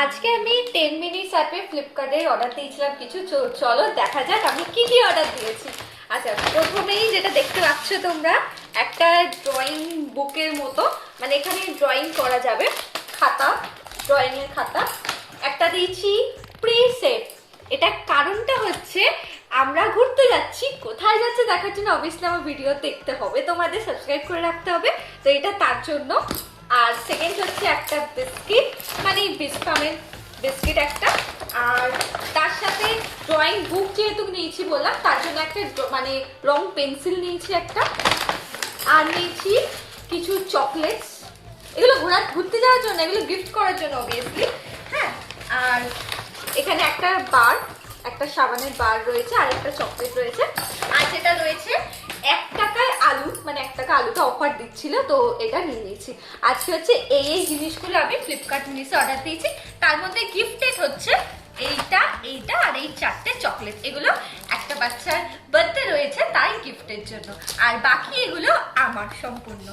আজকে আমি 10 মিনিটস অ্যাপে ফ্লিপকার্টে অর্ডার দিয়েছিলাম কিছু। চলো দেখা যাক আমি কি কি অর্ডার দিয়েছি। আচ্ছা, প্রথমেই যেটা দেখতে পাচ্ছ তোমরা, একটা ড্রয়িং বুকের মতো, মানে এখানে ড্রয়িং করা যাবে, খাতা, ড্রয়িং এর খাতা। একটা দিয়েছি প্রিসেট। এটা কারণটা হচ্ছে আমরা ঘুরতে যাচ্ছি, কোথায় যাচ্ছে দেখার জন্য অবভিয়াসলি আমার ভিডিও দেখতে হবে, তোমাদের সাবস্ক্রাইব করে রাখতে হবে, তো এটা তার জন্য। আর সেকেন্ড হচ্ছে একটা বিস্কিট, মানে বিস্কামের বিস্কিট একটা। আর তার সাথে ড্রয়িং বুক যেহেতু নিয়েছি বললাম, তার জন্য একটা মানে রং পেন্সিল নিয়েছি একটা। আর নিয়েছি কিছু চকলেটস, এগুলো ঘুরতে যাওয়ার জন্য, এগুলো গিফট করার জন্য অবভিয়াসলি। হ্যাঁ, আর এখানে একটা বার, একটা সাবানের বার রয়েছে, আর একটা চকলেট রয়েছে। আর যেটা রয়েছে 1 টাকায় আলু, মানে 1 টাকা আলুটা অফার দিচ্ছিল, তো এটা নিয়ে নিয়েছি। আজকে হচ্ছে এই জিনিসগুলো আমি ফ্লিপকার্ট মিনিসে অর্ডার দিয়েছি। তার মধ্যে গিফটেড হচ্ছে এইটা, এইটা আর এই 4টে চকলেট। এগুলো একটা বাচ্চার বার্থডে রয়েছে তাই গিফটের জন্য, আর বাকি এগুলো আমার সম্পূর্ণ।